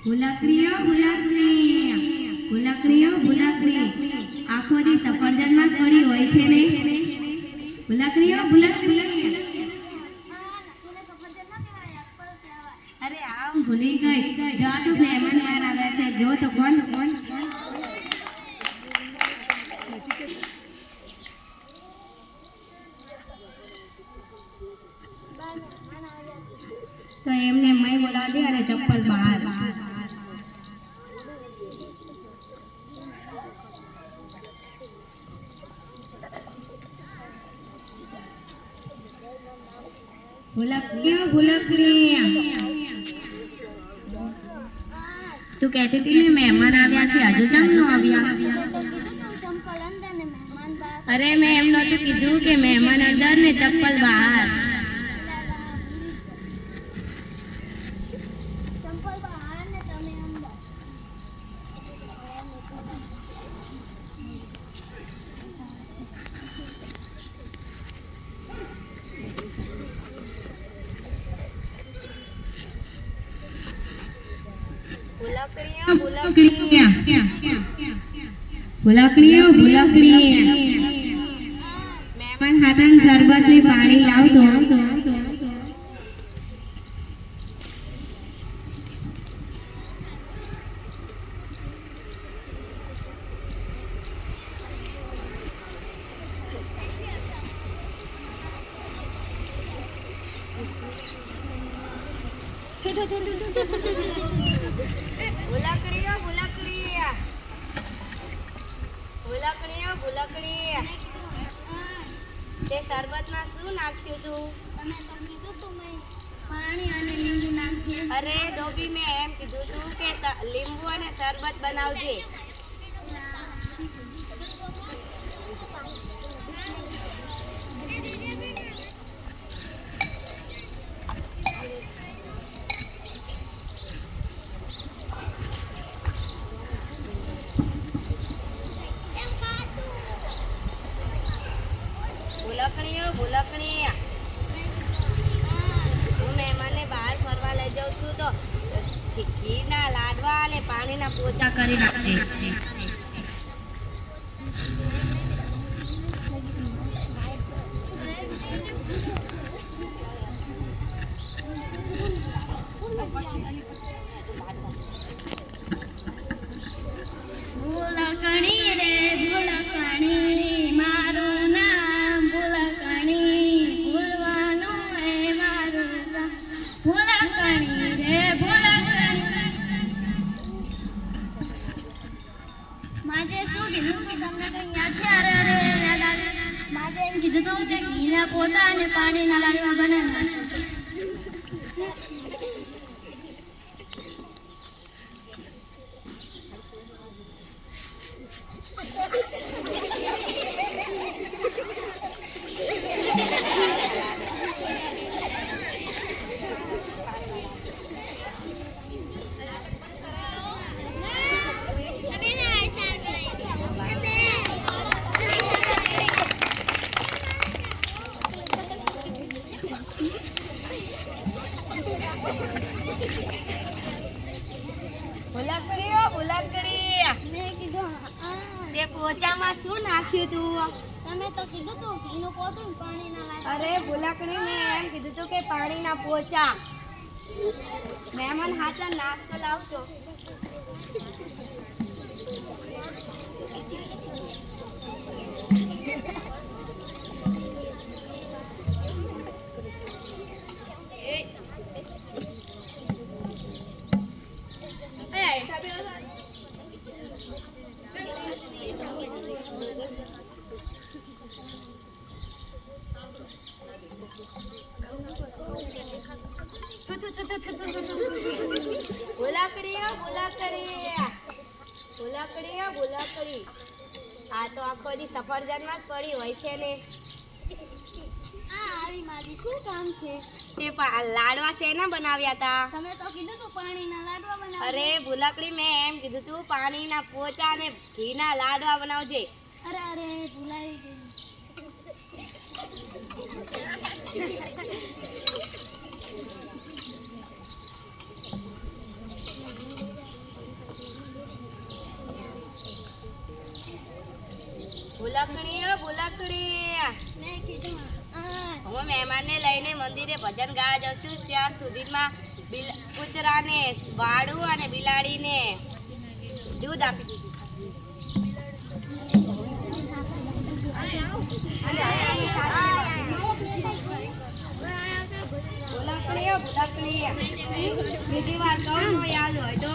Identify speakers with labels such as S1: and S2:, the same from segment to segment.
S1: ભૂલકડીઓ ભૂલકડી ભૂલકડીઓ ભૂલકડી આખો દી સફરજનમાં પડી હોય છે ને ભૂલકડીઓ ભૂલકડી અરે આમ ભૂલી ગઈ જો તો મહેમાન યાર આવ્યા છે જો તો કોણ કોણ તો એમને મય બોલાવી દે અને ચપ્પલ બહાર ભૂલકડી તું કહેતી હતી ને મહેમાન આવ્યા છે હજુ ચમ ન આવ્યા અરે મેં એમ નહોતું કીધું કે મહેમાન અંદર ને ચપ્પલ બહાર ભૂલકડીઓ ભૂલકડી મહેમાન હાથન શરબત ને પાણી લાવતો ભૂલકડી તે શરબતમાં શું નાખ્યું તું
S2: તમે તો કીધું તું મેં પાણી અને લીંબુ નાખજે
S1: અરે ડોબી મેં એમ કીધું તું કે લીંબુ અને શરબત બનાવજે ભૂલકડી હું મહેમાનને બહાર ફરવા લઈ જાઉં છું તો ઘીના લાડવા અને પાણીના પોચા કરી નાખજે
S2: ભૂલકડી રે ભૂલકડી મારું નામ ભૂલકડી ભૂલવાનું એ મારું કામ ભૂલકડી રે ભૂલકડી માજે શું કીધું કે તમને કઈ યાદ છે અરે યાદ આવે માજે એમ કીધું હતું કે ઘીના પોતા અને પાણીના લાડવા બનાવવા
S1: તે પોચામાં શું નાખ્યું તું
S2: તમે તો કીધું તું ઘીનું પોતું પાણીના લાડવા
S1: અરે ભૂલકડી મેં એમ કીધું તું કે પાણીના પોચા મહેમાન હાથા નાસ્તો લાવજો ભૂલકડી આ તો આખો દી સફરજનમાં જ પડી હોય છે ને
S2: આવી મારી શું કામ છે
S1: તે લાડવા શેના બનાવ્યા હતા
S2: તમે તો કીધું તું પાણીના લાડવા બનાવ
S1: અરે ભૂલકડી મેં એમ કીધું તું પાણીના પોચા અને ઘીના લાડવા બનાવજે
S2: અરે ભૂલાઈ ગયું
S1: ભૂલકડી હું મહેમાનને લઈને મંદિરે ભજન ગાવા જાઉં છું. ત્યાં સુધીમાં કૂતરાને વાડું અને બિલાડીને દૂધ આપી દીધું. ભૂલકડી બીજી વાર કહું તો યાદ હોય તો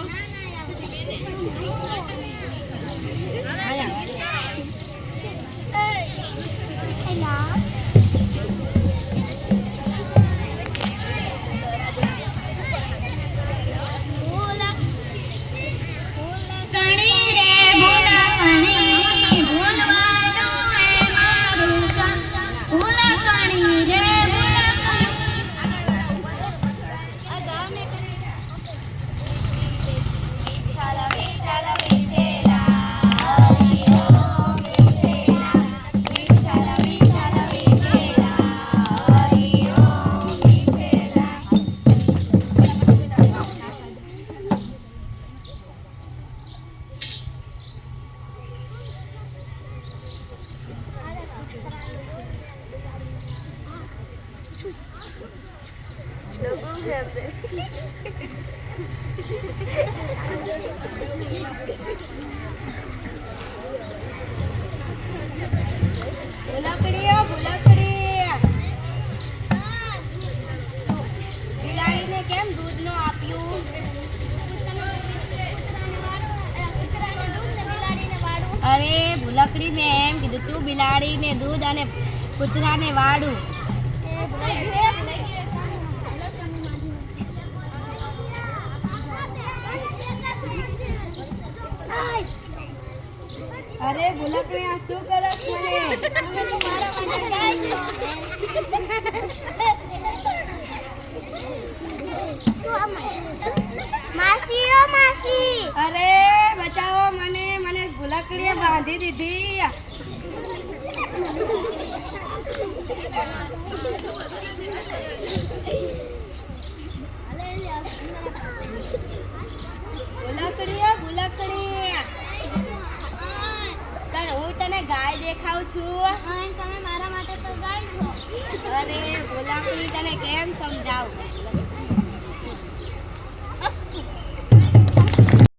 S1: બિલાડીને કેમ દૂધ ન આપ્યું? અરે ભૂલકડી મેં એમ કીધું તું બિલાડીને દૂધ અને કૂતરાને વાડું. અરે ભૂલકડી આ શું કરો છો? અરે બચાવો મને, મને ભૂલકડીએ બાંધી દીધી. ભૂલકડી હું તને ગાય દેખાઉં છું.
S2: તમે મારા માટે તો ગાય છો.
S1: અરે ભૂલકડી તને કેમ સમજાવું?